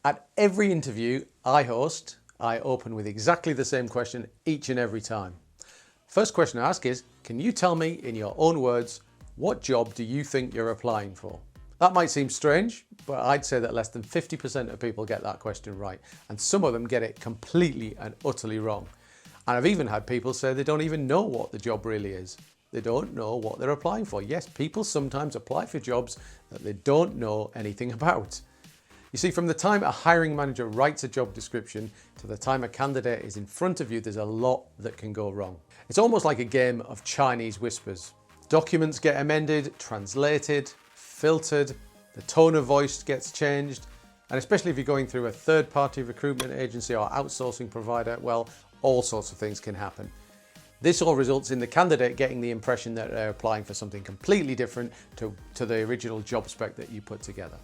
At every interview I host, I open with exactly the same question each and every time. First question I ask is, can you tell me in your own words, what job do you think you're applying for? That might seem strange, but I'd say that less than 50% of people get that question right, and some of them get it completely and utterly wrong. And I've even had people say they don't even know what the job really is. They don't know what they're applying for. Yes, people sometimes apply for jobs that they don't know anything about. You see, from the time a hiring manager writes a job description to the time a candidate is in front of you, there's a lot that can go wrong. It's almost like a game of Chinese whispers. Documents get amended, translated, filtered, the tone of voice gets changed, and especially if you're going through a third-party recruitment agency or outsourcing provider, well, all sorts of things can happen. This all results in the candidate getting the impression that they're applying for something completely different to the original job spec that you put together.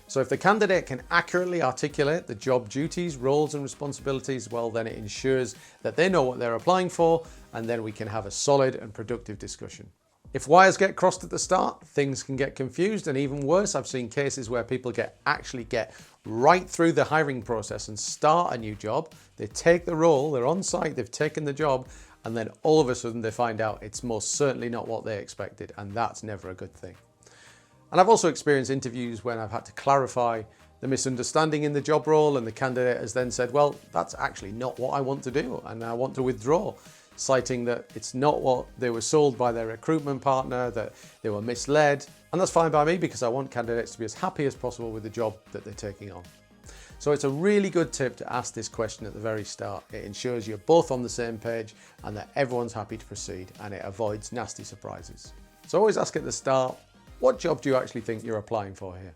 So if the candidate can accurately articulate the job duties, roles and responsibilities, well, then it ensures that they know what they're applying for, and then we can have a solid and productive discussion. If wires get crossed at the start, things can get confused, and even worse, I've seen cases where people actually get right through the hiring process and start a new job. They take the role, they're on site, they've taken the job, and then all of a sudden they find out it's most certainly not what they expected, and that's never a good thing. And I've also experienced interviews when I've had to clarify the misunderstanding in the job role, and the candidate has then said, well, that's actually not what I want to do, and I want to withdraw, citing that it's not what they were sold by their recruitment partner, that they were misled. And that's fine by me, because I want candidates to be as happy as possible with the job that they're taking on. So it's a really good tip to ask this question at the very start. It ensures you're both on the same page and that everyone's happy to proceed, and it avoids nasty surprises. So always ask at the start, what job do you actually think you're applying for here?